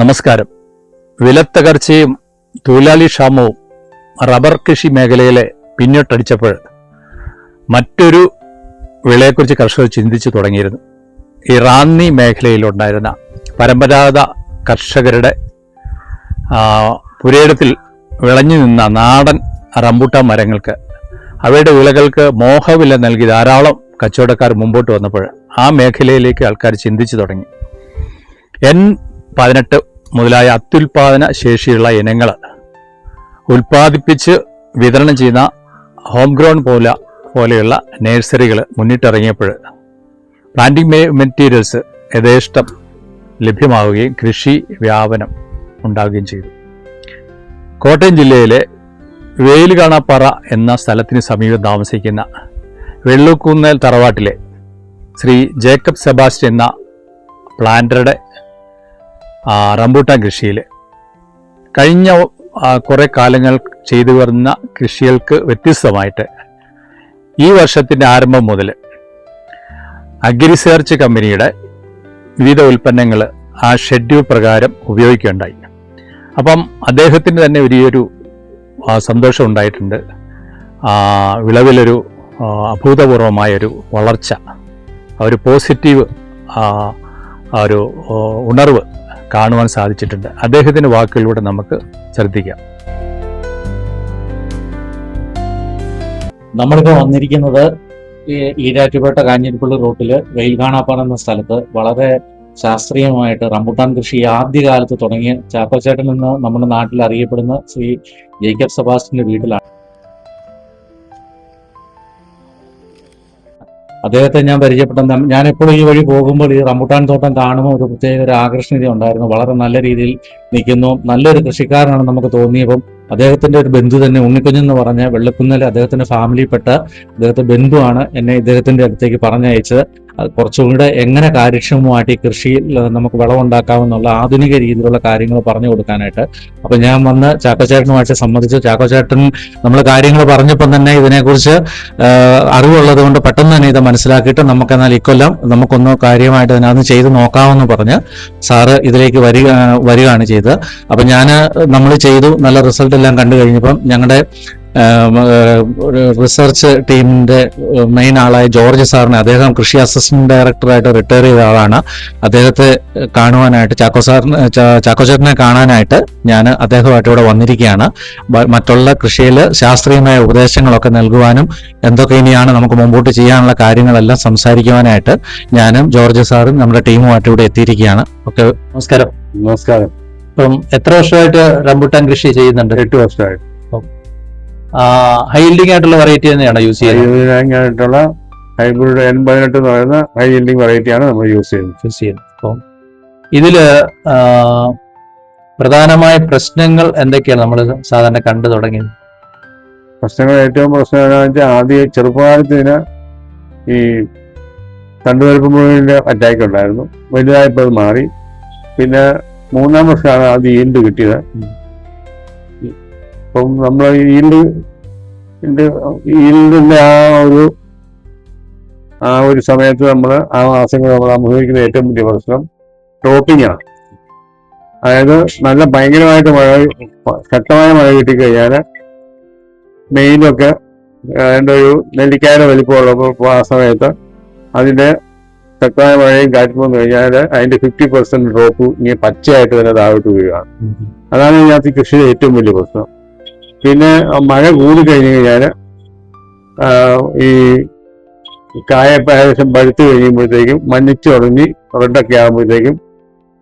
നമസ്കാരം. വിലത്തകർച്ചയും തൊഴിലാളി ക്ഷാമവും റബ്ബർ കൃഷി മേഖലയിലെ പിന്നോട്ടടിച്ചപ്പോൾ മറ്റൊരു വിളയെക്കുറിച്ച് കർഷകർ ചിന്തിച്ചു തുടങ്ങിയിരുന്നു. ഈ റാന്നി മേഖലയിലുണ്ടായിരുന്ന പരമ്പരാഗത കർഷകരുടെ പുരയിടത്തിൽ വിളഞ്ഞു നിന്ന നാടൻ റംബൂട്ടാൻ മരങ്ങൾക്ക് അവയുടെ വിളകൾക്ക് മോഹവില നൽകി ധാരാളം കച്ചവടക്കാർ മുമ്പോട്ട് വന്നപ്പോൾ ആ മേഖലയിലേക്ക് ആൾക്കാർ ചിന്തിച്ചു തുടങ്ങി. N18 മുതലായ അത്യുൽപാദന ശേഷിയുള്ള ഇനങ്ങൾ ഉൽപ്പാദിപ്പിച്ച് വിതരണം ചെയ്യുന്ന ഹോം ഗ്രൗണ്ട് പോലെയുള്ള നഴ്സറികൾ മുന്നിട്ടിറങ്ങിയപ്പോൾ പ്ലാന്റിംഗ് മെറ്റീരിയൽസ് യഥേഷ്ടം ലഭ്യമാവുകയും കൃഷി വ്യാപനം ഉണ്ടാവുകയും ചെയ്തു. കോട്ടയം ജില്ലയിലെ വെയിൽകാണാപ്പാറ എന്ന സ്ഥലത്തിന് സമീപം താമസിക്കുന്ന വെള്ളൂക്കുന്നേൽ തറവാട്ടിലെ ശ്രീ ജേക്കബ് സെബാസ്റ്റ്യൻ എന്ന പ്ലാന്ററുടെ റംബൂട്ടാൻ കൃഷിയിൽ കഴിഞ്ഞ കുറേ കാലങ്ങൾ ചെയ്തു വരുന്ന കൃഷികൾക്ക് വ്യത്യസ്തമായിട്ട് ഈ വർഷത്തിൻ്റെ ആരംഭം മുതൽ അഗ്രിസേർച്ച് കമ്പനിയുടെ വിവിധ ഉൽപ്പന്നങ്ങൾ ആ ഷെഡ്യൂൾ പ്രകാരം ഉപയോഗിക്കുകയുണ്ടായി. അപ്പം അദ്ദേഹത്തിന് തന്നെ വലിയൊരു സന്തോഷം ഉണ്ടായിട്ടുണ്ട്. വിളവിലൊരു അഭൂതപൂർവമായൊരു വളർച്ച, ഒരു പോസിറ്റീവ് ഒരു ഉണർവ് കാണുവാൻ സാധിച്ചിട്ടുണ്ട്. അദ്ദേഹത്തിൻ്റെ വാക്കുകളിലൂടെ നമുക്ക് ശ്രദ്ധിക്കാം. നമ്മളിപ്പോൾ വന്നിരിക്കുന്നത് ഈരാറ്റുപേട്ട കാഞ്ഞിരപ്പള്ളി റൂട്ടില് വെയിൽകാണാപ്പാറ എന്ന സ്ഥലത്ത് വളരെ ശാസ്ത്രീയമായിട്ട് റംബൂട്ടാൻ കൃഷി ആദ്യകാലത്ത് തുടങ്ങിയ ചാക്കോച്ചേട്ടൻ എന്ന് നമ്മുടെ നാട്ടിൽ അറിയപ്പെടുന്ന ശ്രീ ജേക്കബ് സെബാസ്റ്റ്യന്റെ വീട്ടിലാണ്. അദ്ദേഹത്തെ ഞാൻ പരിചയപ്പെട്ട, ഞാൻ എപ്പോഴും ഈ വഴി പോകുമ്പോൾ ഈ റംബൂട്ടാൻ തോട്ടം കാണുമ്പോൾ ഒരു പ്രത്യേക ഒരു ആകർഷണീയത ഉണ്ടായിരുന്നു. വളരെ നല്ല രീതിയിൽ നിൽക്കുന്നു, നല്ലൊരു കൃഷിക്കാരനാണ് നമുക്ക് തോന്നിയപ്പം അദ്ദേഹത്തിന്റെ ഒരു ബന്ധു തന്നെ ഉണ്ണിക്കുഞ്ഞെന്ന് പറഞ്ഞ വെള്ളക്കുന്നേൽ അദ്ദേഹത്തിന്റെ ഫാമിലിയിൽപ്പെട്ട അദ്ദേഹത്തെ ബന്ധുവാണ് എന്നെ ഇദ്ദേഹത്തിന്റെ അടുത്തേക്ക് പറഞ്ഞയച്ചത്. കുറച്ചുകൂടെ എങ്ങനെ കാര്യക്ഷമമായിട്ട് ഈ കൃഷിയിൽ നമുക്ക് വിളവുണ്ടാക്കാമെന്നുള്ള ആധുനിക രീതിയിലുള്ള കാര്യങ്ങൾ പറഞ്ഞു കൊടുക്കാനായിട്ട്. അപ്പൊ ഞാൻ വന്ന് ചാക്കോച്ചേട്ടനുമായിട്ട് സംബന്ധിച്ചു. ചാക്കോച്ചേട്ടൻ നമ്മൾ കാര്യങ്ങൾ പറഞ്ഞപ്പം തന്നെ ഇതിനെക്കുറിച്ച് അറിവുള്ളത് കൊണ്ട് പെട്ടെന്ന് തന്നെ ഇത് മനസ്സിലാക്കിയിട്ട് നമുക്കെന്നാൽ ഇക്കൊല്ലം നമുക്കൊന്ന് കാര്യമായിട്ട് അതിനകത്ത് ചെയ്ത് നോക്കാമെന്ന് പറഞ്ഞ് സാറ് ഇതിലേക്ക് വരികയാണ് ചെയ്തത്. അപ്പൊ നമ്മൾ ചെയ്തു, നല്ല റിസൾട്ട് എല്ലാം കണ്ടു കഴിഞ്ഞപ്പം ഞങ്ങളുടെ റിസർച്ച് ടീമിന്റെ മെയിൻ ആളായ ജോർജ് സാറിനെ, അദ്ദേഹം കൃഷി അസിസ്റ്റന്റ് ഡയറക്ടറായിട്ട് റിട്ടയർ ചെയ്ത ആളാണ്, അദ്ദേഹത്തെ കാണുവാനായിട്ട് ചാക്കോച്ചേട്ടനെ കാണാനായിട്ട് ഞാൻ അദ്ദേഹമായിട്ട് ഇവിടെ വന്നിരിക്കുകയാണ്. മറ്റുള്ള കൃഷിയിൽ ശാസ്ത്രീയമായ ഉപദേശങ്ങളൊക്കെ നൽകുവാനും എന്തൊക്കെ ഇനിയാണ് നമുക്ക് മുമ്പോട്ട് ചെയ്യാനുള്ള കാര്യങ്ങളെല്ലാം സംസാരിക്കുവാനായിട്ട് ഞാനും ജോർജ് സാറും നമ്മുടെ ടീമുമായിട്ട് ഇവിടെ എത്തിയിരിക്കുകയാണ്. ഓക്കെ, നമസ്കാരം. നമസ്കാരം. ഇപ്പം എത്ര വർഷമായിട്ട് റംബൂട്ടാൻ കൃഷി ചെയ്യുന്നുണ്ട്? 8 വർഷമായിട്ട്. ഹൈ യീൽഡിംഗ് ആയിട്ടുള്ള വെറൈറ്റി തന്നെയാണ് യൂസ് ചെയ്യുന്നത്? ഹൈബ്രിഡ് N18 എന്ന് പറയുന്ന ഹൈ യീൽഡിംഗ് വെറൈറ്റിയാണ് നമ്മൾ യൂസ് ചെയ്യുന്നത്. അപ്പം ഇതില് പ്രധാനമായ പ്രശ്നങ്ങൾ എന്തൊക്കെയാണ് നമ്മൾ സാധാരണ കണ്ടു തുടങ്ങിയത്? ഏറ്റവും പ്രശ്നം എന്താണെന്ന് വെച്ചാൽ, ആദ്യം ചെറുപ്പകാലത്തിന് ഈ തണ്ടുവരുപ്പുമുഴുവിന്റെ അറ്റാക്ക് ഉണ്ടായിരുന്നു. വലുതായപ്പോൾ അത് മാറി. പിന്നെ 3-ാം വർഷമാണ് ആദ്യം ഈൽഡ് കിട്ടിയത്. അപ്പം നമ്മൾ ഈൽഡിന്റെ ആ ഒരു സമയത്ത് ആ മാസങ്ങൾ നമ്മൾ അഭിമുഖീകരിക്കുന്ന ഏറ്റവും വലിയ പ്രശ്നം ഡ്രോപ്പിംഗ് ആണ്. അതായത് നല്ല ഭയങ്കരമായിട്ട് ശക്തമായ മഴ കിട്ടിക്കഴിഞ്ഞാൽ മെയിലൊക്കെ അതിൻ്റെ ഒരു നെല്ലിക്കായുടെ വലിപ്പമുള്ളപ്പോൾ ആ സമയത്ത് അതിന്റെ ശക്തമായ മഴയും കാറ്റും വന്നു കഴിഞ്ഞാൽ അതിന്റെ 50% ഡ്രോപ്പ് ഇങ്ങനെ പച്ചയായിട്ട് തന്നെ താഴോട്ട് വീഴുകയാണ്. അതാണ് ഇതിനകത്ത് കൃഷിയുടെ ഏറ്റവും വലിയ പ്രശ്നം. പിന്നെ മഴ കൂടി കഴിഞ്ഞു കഴിഞ്ഞാൽ ഈ കായ ഏകദേശം പഴുത്ത് കഴിയുമ്പോഴത്തേക്കും മഞ്ഞിച്ച് തുടങ്ങി റെഡൊക്കെ ആകുമ്പോഴത്തേക്കും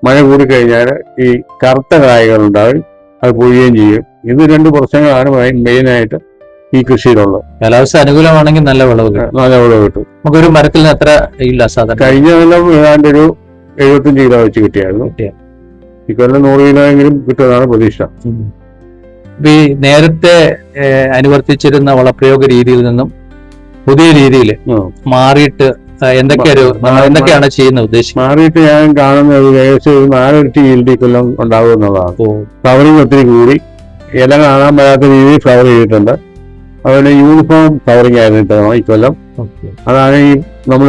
മഴ കൂടി കഴിഞ്ഞാൽ ഈ കറുത്ത കായകളുണ്ടാവും, അത് പൊഴിയുകയും ചെയ്യും. ഇത് 2 പ്രശ്നങ്ങളാണ് മെയിനായിട്ട് ഈ കൃഷിയിലുള്ളത്. കാലാവസ്ഥ അനുകൂലമാണെങ്കിൽ നല്ല വിളവ് കിട്ടും. നമുക്കൊരു മരത്തിൽ എത്ര ഇല്ല സാധാരണ? കഴിഞ്ഞ കൊല്ലം ഏതാണ്ട് ഒരു 75 കിലോ വെച്ച് കിട്ടിയായിരുന്നു. ഇക്കൊല്ലം 100 കിലോ എങ്കിലും കിട്ടുന്നതാണ് പ്രതീക്ഷ. ഈ നേരത്തെ അനുവർത്തിച്ചിരുന്ന വളപ്രയോഗ രീതിയിൽ നിന്നും പുതിയ രീതിയിൽ മാറിയിട്ട് എന്തൊക്കെയാണ് ചെയ്യുന്നത് ഉദ്ദേശിച്ചത്? മാറിയിട്ട് ഞാൻ കാണുന്നത് ഏകദേശം 4 ഇരട്ടി ഈൽഡ് കൊല്ലം ഉണ്ടാകും എന്നുള്ളതാണ്. ഫ്ലവറിങ് ഒത്തിരി കൂടി, ഇല കാണാൻ പറ്റാത്ത രീതിയിൽ ഫ്ലവർ ചെയ്തിട്ടുണ്ട്. അതുപോലെ യൂണിഫോം കവറിങ് ആയിരുന്നു ഇക്കൊല്ലം. അതാണ് നമ്മൾ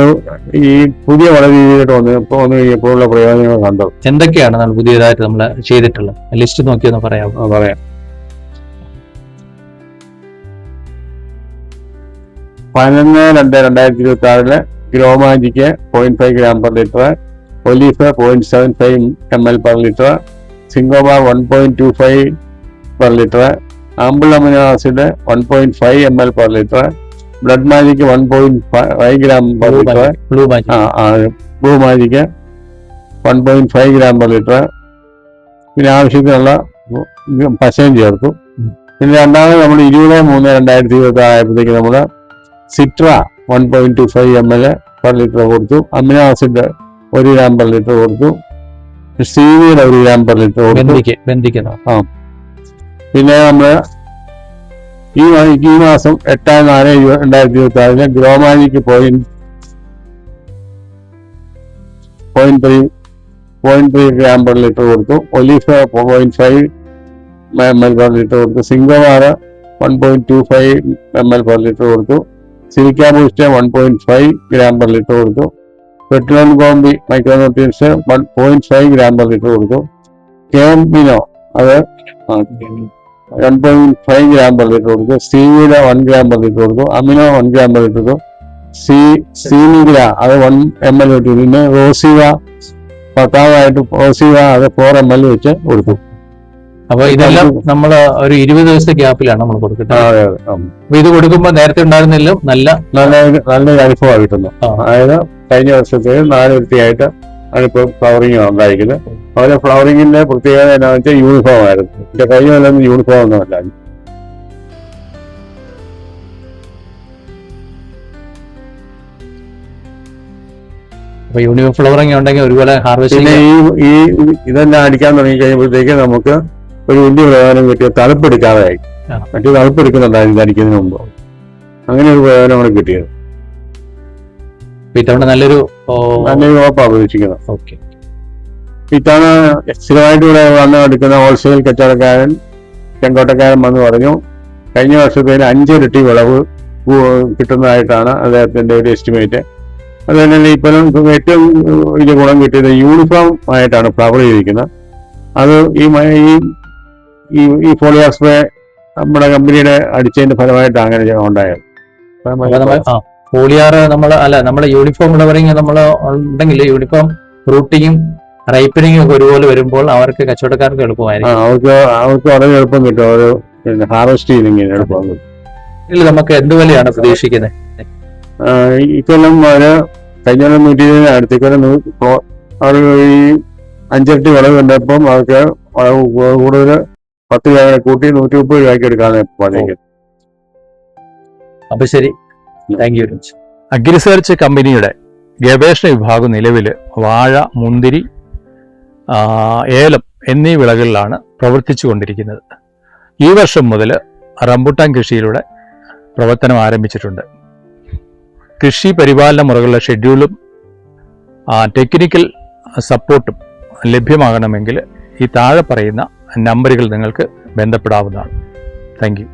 ഈ പുതിയ വള രീതിയിലോട്ട് വന്നു കഴിഞ്ഞപ്പോഴുള്ള പ്രയോജനങ്ങൾ കണ്ടത്. എന്തൊക്കെയാണ് നമ്മൾ പുതിയതായിട്ട് നമ്മൾ ചെയ്തിട്ടുള്ളത്? ലിസ്റ്റ് നോക്കിയൊന്ന് പറയാമോ? പറയാം. 11/2/2026 ഗ്രോമാജിക്ക് 0.5 gram per liter, ഒലീഫ് 0.75 ml per liter, സിംഗോബാർ 1.25 per liter, ample amino acid 1.5 ml per liter, blood magic 1.5 gram per liter, blue magic 1.5 gram per liter. പിന്നെ ആവശ്യത്തിനുള്ള പശയും ചേർത്തു. പിന്നെ രണ്ടാമത് നമ്മൾ 20/3/2026 ആയപ്പോഴത്തേക്ക് നമ്മൾ സിട്ര 1.25 ml per liter കൊടുത്തു, amino acid 1 gram per liter കൊടുത്തു, സീവീഡ് 1 gram per liter കൊടുത്തു. പിന്നെ നമ്മൾ ഈ മാസം 8/4/2026 ഗ്രോമാജിക്ക് 0.3 gram per liter കൊടുത്തു, ഒലീഫ് 0.5 ml per liter കൊടുത്തു, സിംഗോവാർ 1.25 ml per liter കൊടുത്തു, silica boost 1.5 gram per liter കൊടുത്തു, പെട്രോൺ കോമ്പി മൈക്രോന്യൂട്രിയൻസ് 0.5 gram per liter കൊടുത്തു, കേമിനോ അത് 1.5 gram per liter കൊടുത്തു, സീവീഡ് 1 gram per liter കൊടുത്തു, അമിനോ 1 gram per liter കൊടുത്തു, സീനിഗ്ര അത് 1 ml കൊടുത്തു. പിന്നെ റോസിവ 10ാമതായിട്ട് റോസിവ അത് 4 ml വെച്ച് കൊടുത്തു. അപ്പൊ ഇതെല്ലാം നമ്മൾ ഒരു 20 ദിവസത്തെ ഗ്യാപ്പിലാണ് നമ്മൾ കൊടുക്കുന്നത്. അപ്പൊ ഇത് കൊടുക്കുമ്പോൾ നേരത്തെ ഉണ്ടായിരുന്നില്ല നല്ലൊരു അനുഭവമാണ് കിട്ടുന്നത്. അതായത് കഴിഞ്ഞ വർഷത്തിൽ 4 വൃത്തിയായിട്ട് അതിപ്പോ ഫ്ലവറിംഗ് ഉണ്ടായിരിക്കുന്നത്. അതുപോലെ ഫ്ലവറിങ്ങിന്റെ പ്രത്യേകത എന്താണെന്ന് വെച്ചാൽ യൂണിഫോം ആയിരുന്നു. പക്ഷെ കഴിഞ്ഞ കൊല്ലം യൂണിഫോം ഒന്നും അല്ല. യൂണിഫോം ഫ്ലവറിംഗ് ഉണ്ടെങ്കിൽ ഒരുപോലെ ഹാർവെസ്റ്റ്. പിന്നെ ഈ ഇതെല്ലാം അടിക്കാൻ തുടങ്ങി കഴിയുമ്പോഴത്തേക്ക് നമുക്ക് ഒരു വലിയ പ്രയോജനം കിട്ടിയ തണുപ്പെടുക്കാതെയായി. മറ്റു തണുപ്പെടുക്കുന്നുണ്ടായിരുന്നു അടിക്കുന്നതിന് മുമ്പ്. അങ്ങനെ ഒരു പ്രയോജനം കൂടെ കിട്ടിയത്. നല്ലൊരു ഉറപ്പാണ് പ്രതീക്ഷിക്കുന്നത്. ഇത്തവണ സ്ഥിരമായിട്ട് ഇവിടെ വന്ന് എടുക്കുന്ന ഹോൾസെയിൽ കച്ചവടക്കാരൻ ചെങ്കോട്ടക്കാരൻ വന്ന് പറഞ്ഞു കഴിഞ്ഞ വർഷത്തിൽ 5 ഇരട്ടി വിളവ് കിട്ടുന്നതായിട്ടാണ് അദ്ദേഹത്തിന്റെ ഒരു എസ്റ്റിമേറ്റ്. അത് തന്നെ ഇപ്പോഴും ഏറ്റവും വലിയ ഗുണം കിട്ടിയത് യൂണിഫോം ആയിട്ടാണ് ഫ്ലവർ ചെയ്തിരിക്കുന്നത്. അത് ഈ ഫോളിയർ സ്പ്രേ നമ്മുടെ കമ്പനിയുടെ അടിച്ചതിന്റെ ഫലമായിട്ട് അങ്ങനെ ഉണ്ടായത്. ഫോളിയാർ നമ്മുടെ യൂണിഫോം ഫ്ലവറിങ് നമ്മൾ ഉണ്ടെങ്കിൽ യൂണിഫോം റൂട്ടിങ്ങും റൈപ്പനിങ്ങും ഒക്കെ ഒരുപോലെ വരുമ്പോൾ അവർക്ക് കച്ചവടക്കാർക്ക് എളുപ്പമായിരിക്കും. അവർക്ക് വളരെ എളുപ്പം കിട്ടും. ഒരു ഹാർവെസ്റ്റ് ചെയ്തിങ്ങനെ എളുപ്പം കിട്ടും. ഇതിൽ നമുക്ക് എന്ത് വിലയാണ് പ്രതീക്ഷിക്കുന്നത്? ഇക്കൊല്ലം ഒരു കഴിഞ്ഞ 120 അടുത്തേക്കൊല്ലം അവർ ഈ 5 ഇരട്ടി വിളവ് കണ്ടപ്പം അവർക്ക് കൂടുതൽ 10 രൂപ കൂട്ടി 130 രൂപയ്ക്ക് എടുക്കാതെ പറഞ്ഞേക്കും. അപ്പൊ ശരി, താങ്ക് യു. അഗ്രിസർച്ച് കമ്പനിയുടെ ഗവേഷണ വിഭാഗം നിലവിൽ വാഴ, മുന്തിരി, ഏലം എന്നീ വിളകളിലാണ് പ്രവർത്തിച്ചു കൊണ്ടിരിക്കുന്നത്. ഈ വർഷം മുതൽ റംബുട്ടാൻ കൃഷിയിലൂടെ പ്രവർത്തനം ആരംഭിച്ചിട്ടുണ്ട്. കൃഷി പരിപാലന മുറകളുടെ ഷെഡ്യൂളും ടെക്നിക്കൽ സപ്പോർട്ടും ലഭ്യമാകണമെങ്കിൽ ഈ താഴെ പറയുന്ന നമ്പറുകൾ നിങ്ങൾക്ക് ബന്ധപ്പെടാവുന്നതാണ്. Thank you.